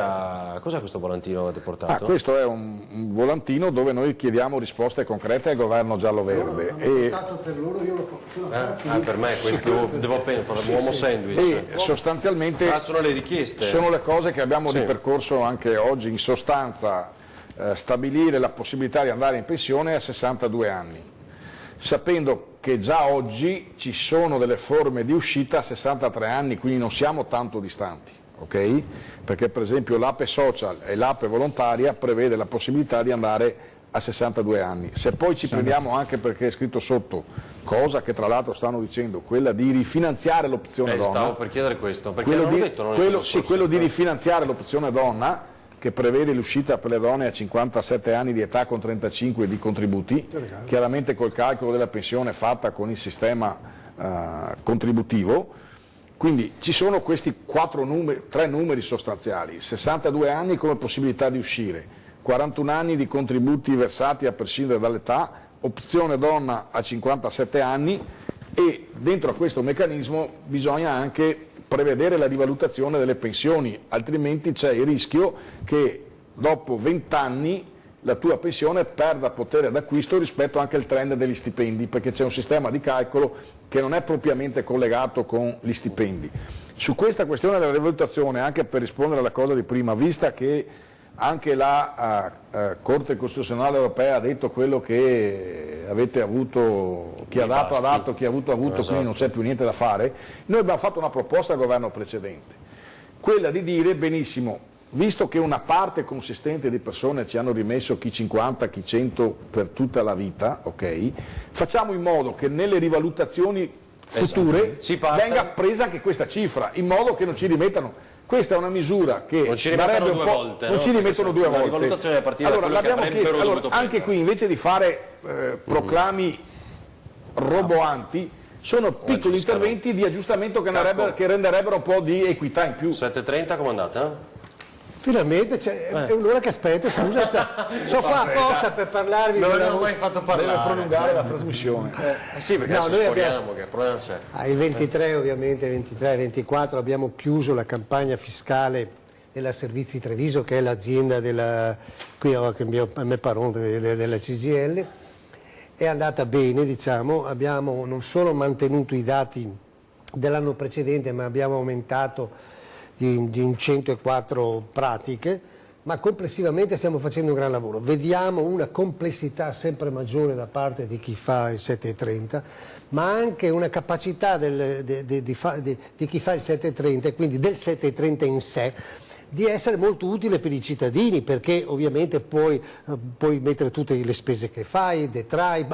Speaker 1: questo volantino che avete portato?
Speaker 4: Questo è un volantino dove noi chiediamo risposte concrete al governo giallo-verde.
Speaker 3: Per loro io lo
Speaker 1: Per me questo devo appena fare l'uomo sandwich.
Speaker 4: E sostanzialmente
Speaker 1: sono le richieste.
Speaker 4: sono le cose che abbiamo ripercorso anche oggi. In sostanza stabilire la possibilità di andare in pensione a 62 anni, sapendo che già oggi ci sono delle forme di uscita a 63 anni, quindi non siamo tanto distanti, ok? Perché per esempio l'APE social e l'APE volontaria prevede la possibilità di andare a 62 anni. Se poi ci prendiamo anche perché è scritto sotto, cosa che tra l'altro stanno dicendo, quella di rifinanziare l'opzione donna.
Speaker 1: Stavo per chiedere questo, perché quello
Speaker 4: di rifinanziare l'opzione donna, che prevede l'uscita per le donne a 57 anni di età con 35 di contributi, chiaramente col calcolo della pensione fatta con il sistema contributivo. Quindi ci sono questi tre numeri sostanziali: 62 anni come possibilità di uscire, 41 anni di contributi versati a prescindere dall'età, opzione donna a 57 anni, e dentro a questo meccanismo bisogna anche prevedere la rivalutazione delle pensioni, altrimenti c'è il rischio che dopo 20 anni la tua pensione perda potere d'acquisto rispetto anche al trend degli stipendi, perché c'è un sistema di calcolo che non è propriamente collegato con gli stipendi. Su questa questione della rivalutazione, anche per rispondere alla cosa di prima, vista che anche la Corte Costituzionale Europea ha detto quello che avete avuto, chi ha dato ha dato, chi ha avuto ha avuto, esatto. Quindi non c'è più niente da fare, noi abbiamo fatto una proposta al governo precedente, quella di dire benissimo, visto che una parte consistente di persone ci hanno rimesso chi 50, chi 100 per tutta la vita, ok? Facciamo in modo che nelle rivalutazioni future venga presa anche questa cifra, in modo che non ci rimettano. Questa è una misura che
Speaker 1: non ci rimettono due volte.
Speaker 4: Non ci rimettono due volte.
Speaker 1: La rivalutazione è partita da quello che avrebbero dovuto
Speaker 4: anche qui, invece di fare proclami roboanti, sono piccoli interventi di aggiustamento che renderebbero un po' di equità in più.
Speaker 1: 7:30 come andate?
Speaker 3: Finalmente, è un'ora che aspetto, scusa, sono qua apposta per parlarvi.
Speaker 1: Non l'avevo mai fatto parlare.
Speaker 4: Deve prolungare la trasmissione.
Speaker 1: Sì, perché adesso sforiamo, che problema c'è?
Speaker 3: Il 23 ovviamente, 23 e 24 abbiamo chiuso la campagna fiscale della Servizi Treviso, che è l'azienda della CGIL. È andata bene, diciamo, abbiamo non solo mantenuto i dati dell'anno precedente, ma abbiamo aumentato di 104 pratiche, ma complessivamente stiamo facendo un gran lavoro. Vediamo una complessità sempre maggiore da parte di chi fa il 730, ma anche una capacità di chi fa il 730, quindi del 730 in sé, di essere molto utile per i cittadini, perché ovviamente puoi mettere tutte le spese che fai, detrai,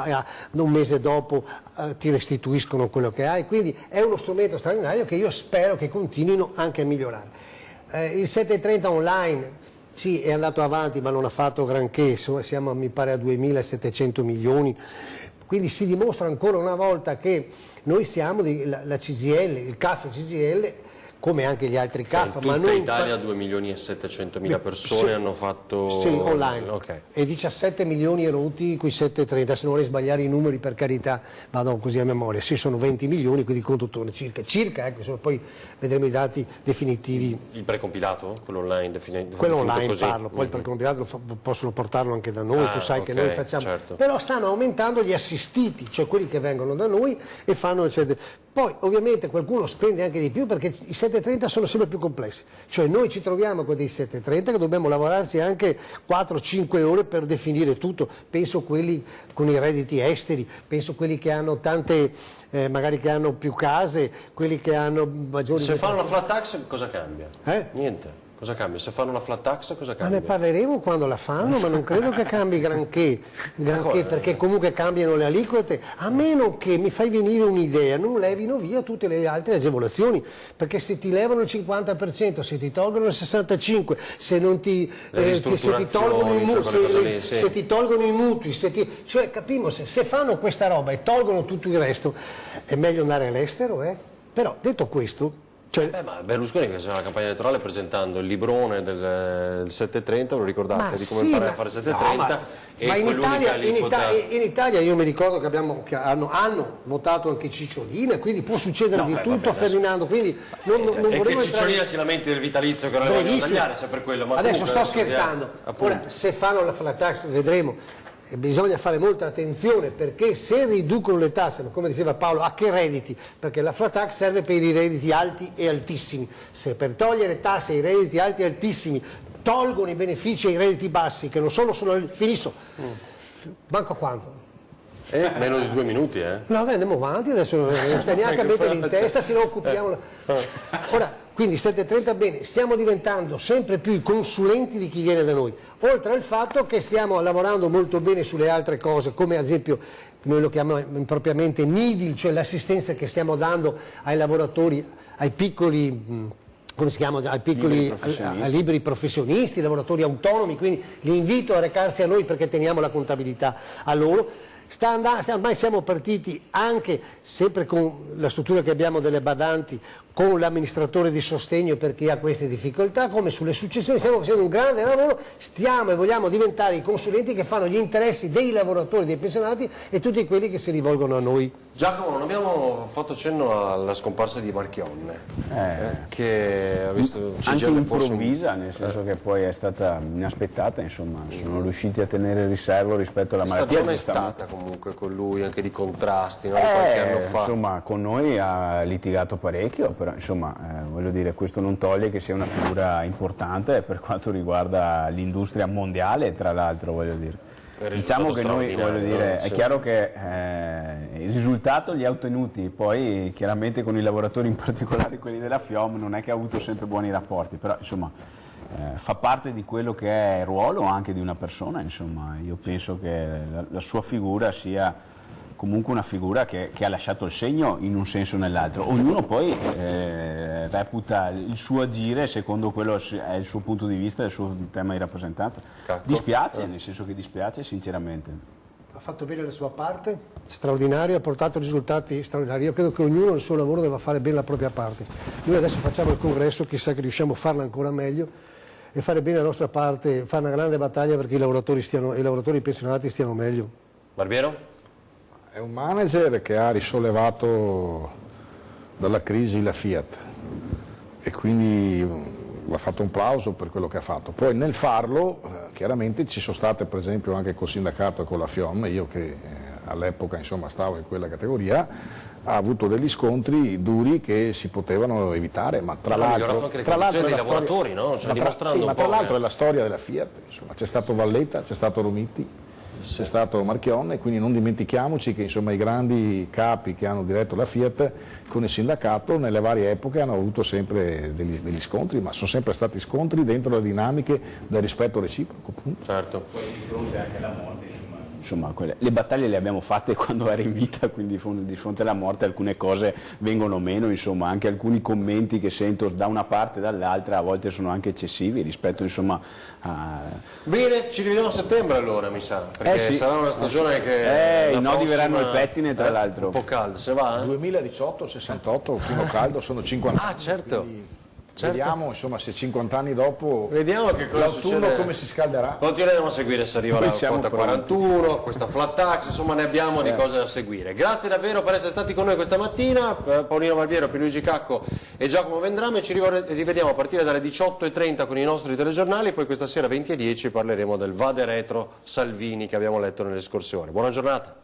Speaker 3: un mese dopo ti restituiscono quello che hai, quindi è uno strumento straordinario che io spero che continuino anche a migliorare. Il 730 online sì, è andato avanti, ma non ha fatto granché, siamo mi pare a 2.700 milioni, quindi si dimostra ancora una volta che noi siamo la CGIL, il CAF CGIL, come anche gli altri CAF.
Speaker 1: In tutta Italia 2.700.000 persone hanno fatto...
Speaker 3: Sì, online.
Speaker 1: Okay.
Speaker 3: E 17 milioni erotti con i 7,30, se non vorrei sbagliare i numeri per carità, vado così a memoria, sì sono 20 milioni, quindi conto torno circa, ecco, insomma, poi vedremo i dati definitivi.
Speaker 1: Il precompilato, quello online
Speaker 3: quello online
Speaker 1: così.
Speaker 3: Parlo, poi il precompilato possono portarlo anche da noi, tu sai che noi facciamo,
Speaker 1: certo.
Speaker 3: Però stanno aumentando gli assistiti, cioè quelli che vengono da noi e fanno eccetera. Poi ovviamente qualcuno spende anche di più perché i 7,30 sono sempre più complessi, cioè noi ci troviamo con dei 7,30 che dobbiamo lavorarci anche 4-5 ore per definire tutto, penso quelli con i redditi esteri, penso quelli che hanno tante, magari che hanno più case, quelli che hanno maggiori...
Speaker 1: Se fanno la flat tax cosa cambia? Niente. Cosa cambia? Se fanno la flat tax cosa cambia?
Speaker 3: Ma ne parleremo quando la fanno, ma non credo che cambi granché perché comunque cambiano le aliquote, a meno che mi fai venire un'idea, non levino via tutte le altre agevolazioni, perché se ti levano il 50%, se ti tolgono il 65%, se non ti, se ti tolgono i mutui, se ti tolgono i mutui, cioè capimo, se fanno questa roba e tolgono tutto il resto, è meglio andare all'estero, Però detto questo...
Speaker 1: ma Berlusconi che c'era la campagna elettorale presentando il librone del 7,30, lo ricordate? Di come imparare a fare 7,30
Speaker 3: ma in Italia io mi ricordo che hanno votato anche Cicciolina, quindi può succedere di tutto a Ferdinando, quindi non
Speaker 1: che Cicciolina si lamenti del vitalizio che non le vogliono tagliare, se per quello, ma
Speaker 3: adesso sto scherzando, ora se fanno la flat tax vedremo. E bisogna fare molta attenzione perché se riducono le tasse, ma come diceva Paolo, a che redditi? Perché la flat tax serve per i redditi alti e altissimi. Se per togliere tasse ai redditi alti e altissimi tolgono i benefici ai redditi bassi, che non sono solo finisco, manco quanto?
Speaker 1: Meno di 2 minuti,
Speaker 3: No, andiamo avanti, adesso non stai neanche a mettere in testa, se no occupiamo... Ora, quindi 7,30 bene, stiamo diventando sempre più i consulenti di chi viene da noi, oltre al fatto che stiamo lavorando molto bene sulle altre cose, come ad esempio noi lo chiamiamo impropriamente needle, cioè l'assistenza che stiamo dando ai lavoratori, ai piccoli... come si chiama, ai liberi professionisti, ai lavoratori autonomi, quindi li invito a recarsi a noi perché teniamo la contabilità a loro. Ormai siamo partiti anche, sempre con la struttura che abbiamo delle badanti, con l'amministratore di sostegno per chi ha queste difficoltà, come sulle successioni, stiamo facendo un grande lavoro, stiamo e vogliamo diventare i consulenti che fanno gli interessi dei lavoratori, dei pensionati e tutti quelli che si rivolgono a noi.
Speaker 1: Giacomo, non abbiamo fatto cenno alla scomparsa di Marchionne, che ha visto
Speaker 2: anche improvvisa, nel senso che poi è stata inaspettata, insomma, sono riusciti a tenere riservo rispetto alla malattia.
Speaker 1: Stagione è stata comunque con lui, anche di contrasti, no? Di qualche anno fa.
Speaker 2: Insomma, con noi ha litigato parecchio, però insomma, voglio dire, questo non toglie che sia una figura importante per quanto riguarda l'industria mondiale, tra l'altro, voglio dire. Diciamo che noi, voglio dire, è chiaro che il risultato li ha ottenuti, poi chiaramente con i lavoratori, in particolare quelli della FIOM, non è che ha avuto sempre buoni rapporti, però insomma fa parte di quello che è il ruolo anche di una persona, insomma, io penso che la sua figura sia comunque una figura che ha lasciato il segno in un senso o nell'altro. Ognuno poi reputa il suo agire secondo quello è il suo punto di vista, il suo tema di rappresentanza. Dispiace, nel senso che dispiace sinceramente.
Speaker 3: Ha fatto bene la sua parte, straordinario, ha portato risultati straordinari. Io credo che ognuno nel suo lavoro deve fare bene la propria parte. Noi adesso facciamo il congresso, chissà che riusciamo a farlo ancora meglio e fare bene la nostra parte, fare una grande battaglia perché i lavoratori pensionati stiano meglio.
Speaker 1: Barbiero?
Speaker 4: È un manager che ha risollevato dalla crisi la Fiat e quindi va fatto un plauso per quello che ha fatto. Poi nel farlo chiaramente ci sono state, per esempio, anche col sindacato e con la FIOM, io che all'epoca insomma stavo in quella categoria, ha avuto degli scontri duri che si potevano evitare, ma tra l'altro
Speaker 1: anche le condizioni dei lavoratori, no? Cioè,
Speaker 4: ma tra l'altro è la storia della Fiat, insomma, c'è stato Valletta, c'è stato Romitti, c'è stato Marchionne, quindi non dimentichiamoci che insomma, i grandi capi che hanno diretto la Fiat con il sindacato nelle varie epoche hanno avuto sempre degli scontri, ma sono sempre stati scontri dentro le dinamiche del rispetto reciproco.
Speaker 1: Certo.
Speaker 2: Poi di fronte anche alla morte, insomma, insomma, le battaglie le abbiamo fatte quando era in vita, quindi di fronte alla morte alcune cose vengono meno, insomma, anche alcuni commenti che sento da una parte e dall'altra a volte sono anche eccessivi rispetto, insomma, a...
Speaker 1: Bene, ci rivediamo a settembre allora, mi sa, perché
Speaker 2: sì,
Speaker 1: sarà una stagione che...
Speaker 2: i nodi verranno al pettine, tra l'altro.
Speaker 1: Un po' caldo, se va?
Speaker 4: 2018, 68, il primo caldo, sono 50 anni.
Speaker 1: Ah, certo. Certo.
Speaker 4: Vediamo insomma se 50 anni dopo
Speaker 1: vediamo che cosa
Speaker 4: l'autunno
Speaker 1: succede.
Speaker 4: come si scalderà.
Speaker 1: Continueremo a seguire se arriva
Speaker 2: Noi
Speaker 1: la
Speaker 2: siamo
Speaker 1: quota
Speaker 2: pronti.
Speaker 1: 41, questa flat tax, insomma ne abbiamo di cose da seguire. Grazie davvero per essere stati con noi questa mattina, Paolino Valviero, Pierluigi Cacco e Giacomo Vendrame. Ci rivediamo a partire dalle 18:30 con i nostri telegiornali, poi questa sera 20:10 parleremo del Vade Retro Salvini che abbiamo letto nelle scorse ore. Buona giornata.